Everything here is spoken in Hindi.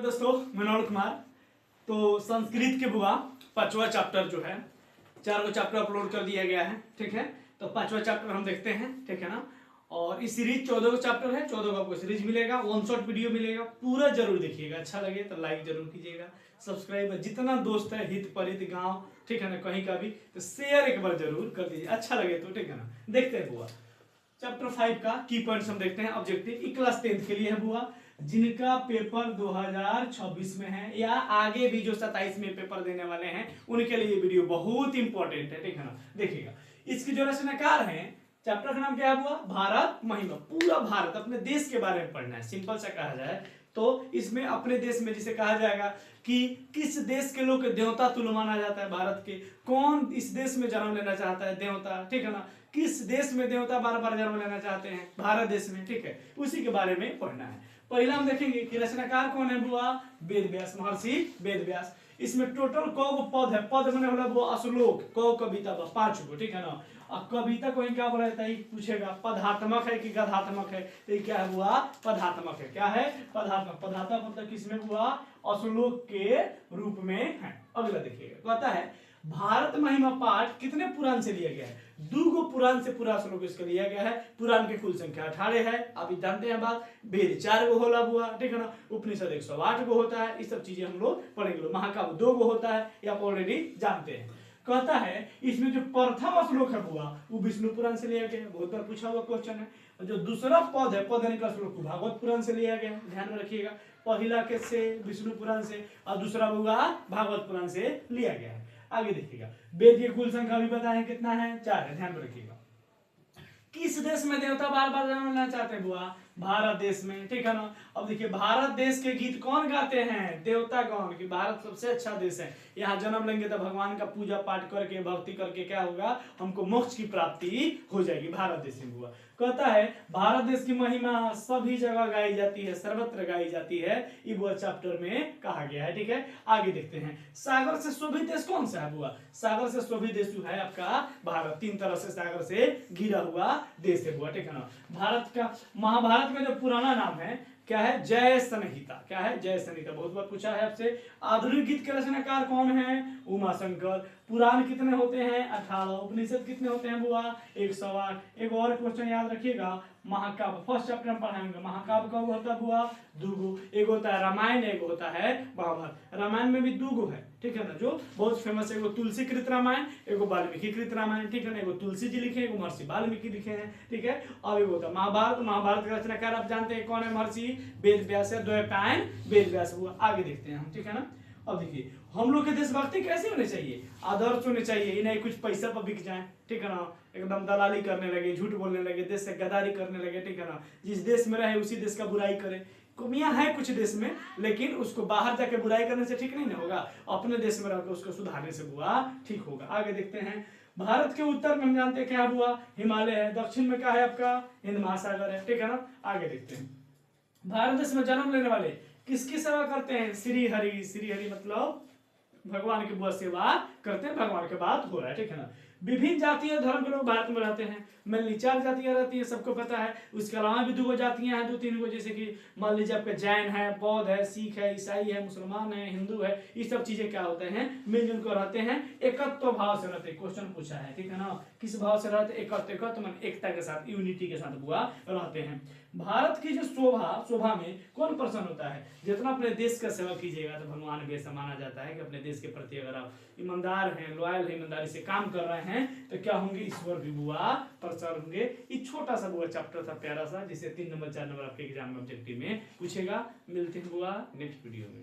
दोस्तों, मनोहर कुमार। तो संस्कृत के बुआ 5वां चैप्टर जो है, 4 चैप्टर अपलोड कर दिया गया है। ठीक है, तो 5वां चैप्टर हम देखते हैं। ठीक है ना। और इस सीरीज 14 का चैप्टर है, 14 का आपको सीरीज मिलेगा, 1 शॉट वीडियो मिलेगा। पूरा जरूर देखिएगा, अच्छा लगे तो लाइक जरूर कीजिएगा, सब्सक्राइब, जितना दोस्त है हित परित गांव, ठीक है ना, कहीं का भी तो शेयर एक बार जरूर कर दीजिए, अच्छा लगे तो। ठीक है ना। देखते हैं बुआ चैप्टर 5 का की पॉइंट्स हम देखते हैं। ऑब्जेक्टिव ई क्लास 10th के लिए है बुआ, जिनका पेपर 2026 में है या आगे भी जो 27 में पेपर देने वाले हैं उनके लिए ये वीडियो बहुत इंपॉर्टेंट है। ठीक है ना। देखिएगा, इसकी जो रचनाकार हैं, चैप्टर का नाम क्या है बुआ? भारत महिमा। पूरा भारत, अपने देश के बारे में पढ़ना है। सिंपल सा कहा जाए तो इसमें अपने देश में जिसे कहा जाएगा कि किस देश के लोग देवता तुल्य माना जाता है भारत के, कौन इस देश में जन्म लेना चाहता है देवता, ठीक है ना, किस देश में देवता बार बार जन्म लेना चाहते हैं, भारत देश में। ठीक है, उसी के बारे में पढ़ना है। पहला हम देखेंगे कि रचनाकार कौन है बुआ? वेद व्यास, महर्षि वेद व्यास। इसमें टोटल कौ पद है? पद मैंने बोला वो श्लोक, कौ कविता 5 गो। ठीक है ना। और कविता को क्या बोला जाता है पूछेगा, पदात्मक है कि गधात्मक है? तो ये क्या है बुआ? पदात्मक है। क्या है? पदात्मक। पदात्मक मतलब किसमें बुआ? श्लोक के रूप में है। अगला देखिएगा, कहता है भारत महिमा पाठ कितने पुराण से लिया गया है? 2 पुराण से पूरा श्लोक इसका लिया गया है। पुराण की कुल संख्या 18 है, आप जानते हैं बात। वेद 4 गो होला बुआ, ठीक है ना। उपनिषद 108 गो होता है। ये सब चीजें हम लोग पढ़ेंगे। महाकाव्य 2 गो होता है, ये आप ऑलरेडी जानते हैं। कहता है इसमें जो प्रथम श्लोक है बुआ वो विष्णु पुराण से लिया गया है, बहुत बार पूछा हुआ क्वेश्चन है। जो दूसरा पद है, पद का श्लोक को भागवत पुराण से लिया गया है, ध्यान में रखिएगा। पहला किससे? विष्णु पुराण से, और दूसरा बुआ भागवत पुराण से लिया गया है। आगे देखिएगा, वेद की कुल संख्या भी बताएं कितना है? 4 है, ध्यान में रखिएगा। किस देश में देवता बार बार जन्म लेना चाहते हैं बुआ? भारत देश में, ठीक है ना। अब देखिए, भारत देश के गीत कौन गाते हैं? देवता कौन? कि भारत सबसे अच्छा देश है, यहाँ जन्म लेंगे तो भगवान का पूजा पाठ करके भक्ति करके क्या होगा, हमको मोक्ष की प्राप्ति हो जाएगी भारत देश में बुआ। कहता है भारत देश की महिमा सभी जगह गाई जाती है, सर्वत्र गाई जाती है, ये बुआ चैप्टर में कहा गया है। ठीक है, आगे देखते हैं। सागर से शोभित देश कौन सा है बुआ? सागर से शोभित देश जो है आपका भारत, 3 तरह से सागर से घिरा हुआ देश है बुआ, ठीक है ना। भारत का, महाभारत में जो पुराना नाम है क्या है? जय संहिता। क्या है? जय संहिता। बहुत बार पूछा है आपसे। आधुनिक गीत के रचनाकार कौन है? उमा शंकर। पुराण कितने होते हैं? 18। उपनिषद कितने होते हैं बुआ? 108। एक और क्वेश्चन याद रखिएगा, महाकाव्य फर्स्ट चैप्टर में पढ़ाएंगे। महाकाव्य कब होता है बुआ? 2 गो। एक होता है रामायण, एक होता है महाभारत। रामायण में भी 2 गो है, ठीक है ना, जो बहुत फेमस है। एगो तुलसी कृत रामायण, एगो वाल्मीकि कृत रामायण, ठीक है ना। एगो तुलसी जी लिखे, एगो महर्षि वाल्मीकि लिखे हैं, ठीक है। और एगो होता है महाभारत। महाभारत का रचनाकार आप जानते हैं कौन है? महर्षि वेद व्यास है, द्वैपायन वेद व्यास हुआ। आगे देखते हैं हम, ठीक है ना। अब देखिए, हम लोग के देशभक्ति कैसे होने चाहिए? आदर्श होने चाहिए, ये नहीं कुछ पैसा पर बिक जाए, ठीक है ना, एकदम दलाली करने लगे, झूठ बोलने लगे, देश से गद्दारी करने लगे, ठीक है ना। जिस देश में रहे उसी देश का बुराई करे। कमियां है कुछ देश में, लेकिन उसको बाहर जाके बुराई करने से ठीक नहीं ना होगा, अपने देश में रहकर उसको सुधारने से बुआ ठीक होगा। आगे देखते हैं। भारत के उत्तर में हम जानते हैं क्या हुआ? हिमालय है। दक्षिण में क्या है आपका? हिंद महासागर है, ठीक है ना। आगे देखते हैं। भारत देश में जन्म लेने वाले किसकी सेवा करते हैं? श्री हरि। श्री हरि मतलब भगवान की बुआ सेवा करते हैं, भगवान के बात हो रहा है, ठीक है ना। विभिन्न जातीय धर्म के लोग भारत में रहते हैं। मेनली 4 जातियां रहती है, सबको पता है। उसके अलावा भी 2 जातियां हैं, 2-3 गो, जैसे कि मान लीजिए आपका जैन है, बौद्ध है, सिख है, ईसाई है, मुसलमान है, हिंदू है। ये सब चीजें क्या होते हैं? मिलजुल कर रहते हैं, एकत्व भाव से रहते हैं। क्वेश्चन पूछा है, ठीक है ना, किस भाव से रहते? एकत्व। एकत्व मान एकता के साथ, यूनिटी के साथ बुआ रहते हैं। भारत की जो शोभा में कौन प्रसन्न होता है? जितना अपने देश का सेवा कीजिएगा तो भगवान भी ऐसा माना जाता है कि अपने देश के प्रति अगर आप ईमानदार हैं, लॉयल हैं, ईमानदारी से काम कर रहे हैं तो क्या होंगे? ईश्वर भी बुआ प्रसन्न होंगे। ये छोटा सा बुआ चैप्टर था, प्यारा सा, जिसे 3 नंबर 4 नंबर आपके एग्जाम में ऑब्जेक्टिव में पूछेगा। मिलते हैं बुआ नेक्स्ट वीडियो में।